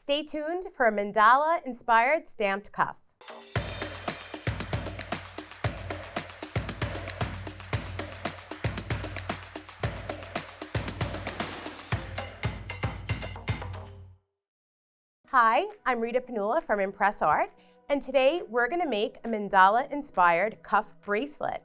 Stay tuned for a mandala-inspired stamped cuff. Hi, I'm Rita Panulla from impressart, and today we're going to make a mandala-inspired cuff bracelet.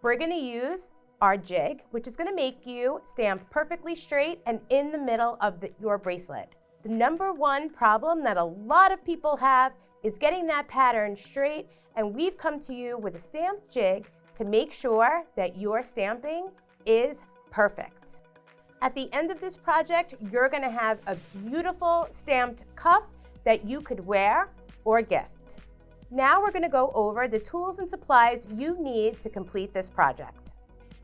We're going to use our jig, which is going to make you stamp perfectly straight and in the middle of your bracelet. The number one problem that a lot of people have is getting that pattern straight, and we've come to you with a stamped jig to make sure that your stamping is perfect. At the end of this project, you're going to have a beautiful stamped cuff that you could wear or gift. Now we're going to go over the tools and supplies you need to complete this project.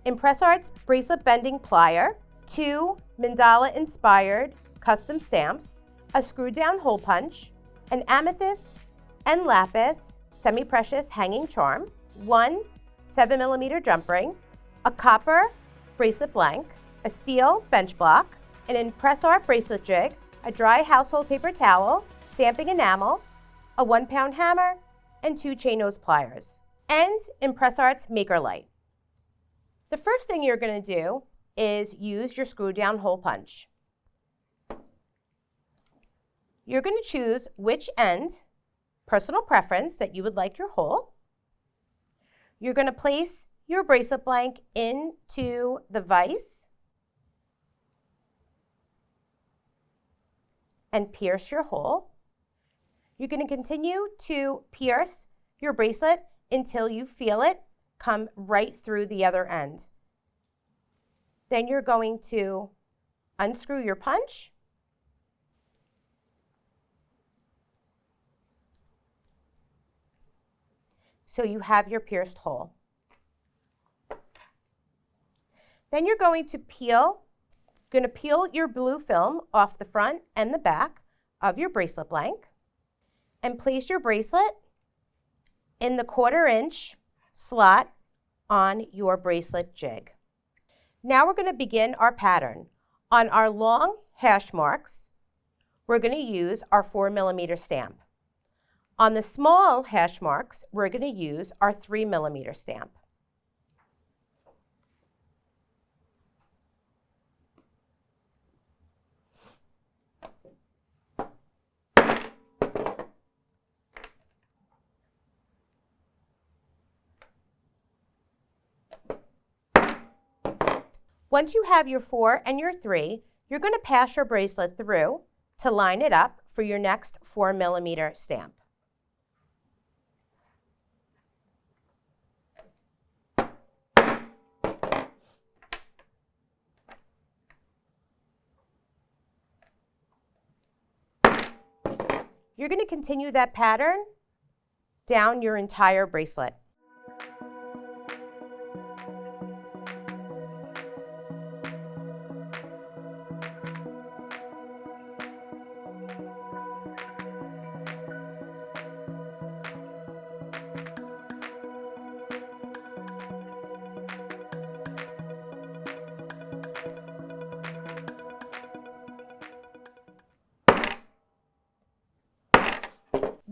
impressart's bracelet bending plier, 2 mandala-inspired custom stamps, a screw-down hole punch, an amethyst and lapis semi-precious hanging charm, 1 7mm jump ring, a copper bracelet blank, a steel bench block, an impressart bracelet jig, a dry household paper towel, stamping enamel, a 1-pound hammer, and 2 chain nose pliers, and impressart's maker light. The first thing you're going to do is use your screw-down hole punch. You're going to choose which end, personal preference, that you would like your hole. You're going to place your bracelet blank into the vise and pierce your hole. You're going to continue to pierce your bracelet until you feel it come right through the other end. Then you're going to unscrew your punch so you have your pierced hole. Then you're going to peel your blue film off the front and the back of your bracelet blank and place your bracelet in the 1/4-inch slot on your bracelet jig. Now we're going to begin our pattern. On our long hash marks, we're going to use our 4mm stamp. On the small hash marks, we're going to use our 3mm stamp. Once you have your 4 and your 3, you're going to pass your bracelet through to line it up for your next 4mm stamp. You're going to continue that pattern down your entire bracelet.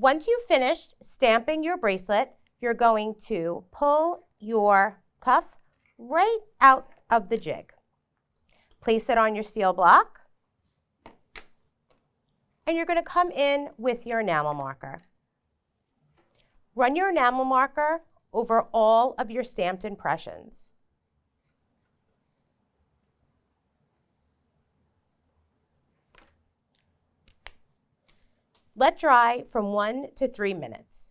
Once you've finished stamping your bracelet, you're going to pull your cuff right out of the jig. Place it on your steel block, and you're going to come in with your enamel marker. Run your enamel marker over all of your stamped impressions. Let dry from 1 to 3 minutes.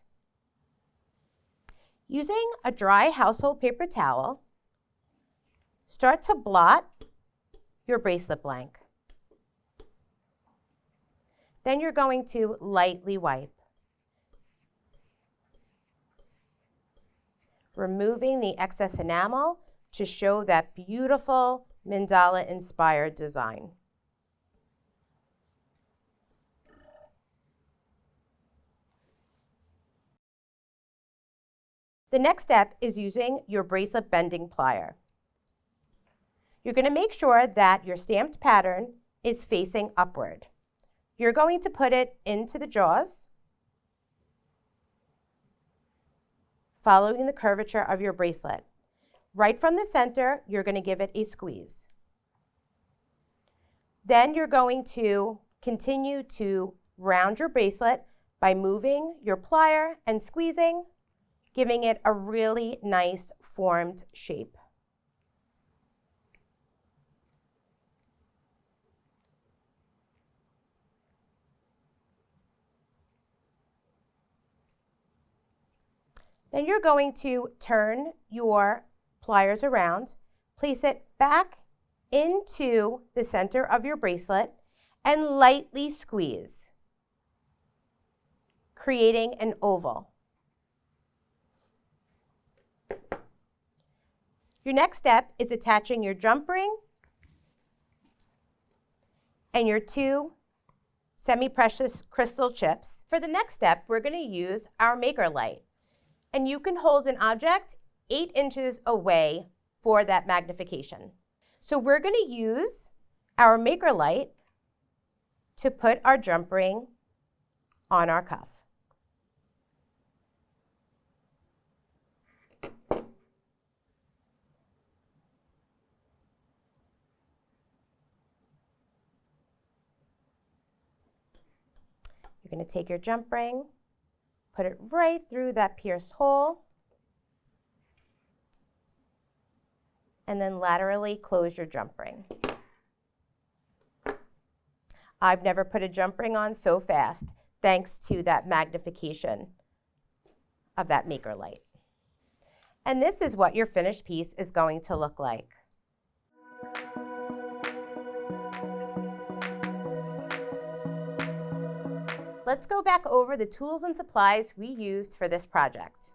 Using a dry household paper towel, start to blot your bracelet blank. Then you're going to lightly wipe, removing the excess enamel to show that beautiful mandala-inspired design. The next step is using your bracelet bending plier. You're going to make sure that your stamped pattern is facing upward. You're going to put it into the jaws, following the curvature of your bracelet. Right from the center, you're going to give it a squeeze. Then you're going to continue to round your bracelet by moving your plier and squeezing, giving it a really nice formed shape. Then you're going to turn your pliers around, place it back into the center of your bracelet, and lightly squeeze, creating an oval. Your next step is attaching your jump ring and your 2 semi-precious crystal chips. For the next step, we're going to use our maker light. And you can hold an object 8 inches away for that magnification. So we're going to use our maker light to put our jump ring on our cuff. You're going to take your jump ring, put it right through that pierced hole, and then laterally close your jump ring. I've never put a jump ring on so fast, thanks to that magnification of that maker light. And this is what your finished piece is going to look like. Let's go back over the tools and supplies we used for this project.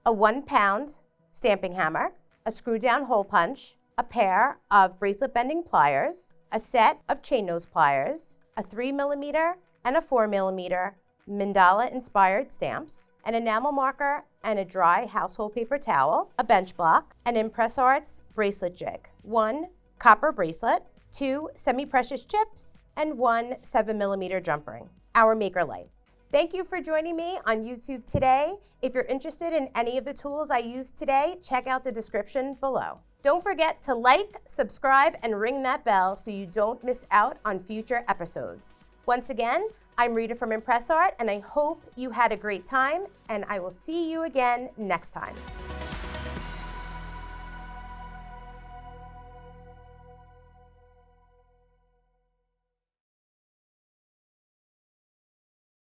A 1-pound stamping hammer, a screw-down hole punch, a pair of bracelet bending pliers, a set of chain nose pliers, a 3mm and a 4mm mandala-inspired stamps, an enamel marker and a dry household paper towel, a bench block, an impressart's bracelet jig, 1 copper bracelet, 2 semi-precious chips, and 1 7mm jump ring, our maker light. Thank you for joining me on YouTube today. If you're interested in any of the tools I used today, check out the description below. Don't forget to like, subscribe, and ring that bell so you don't miss out on future episodes. Once again, I'm Rita from impressart, and I hope you had a great time, and I will see you again next time.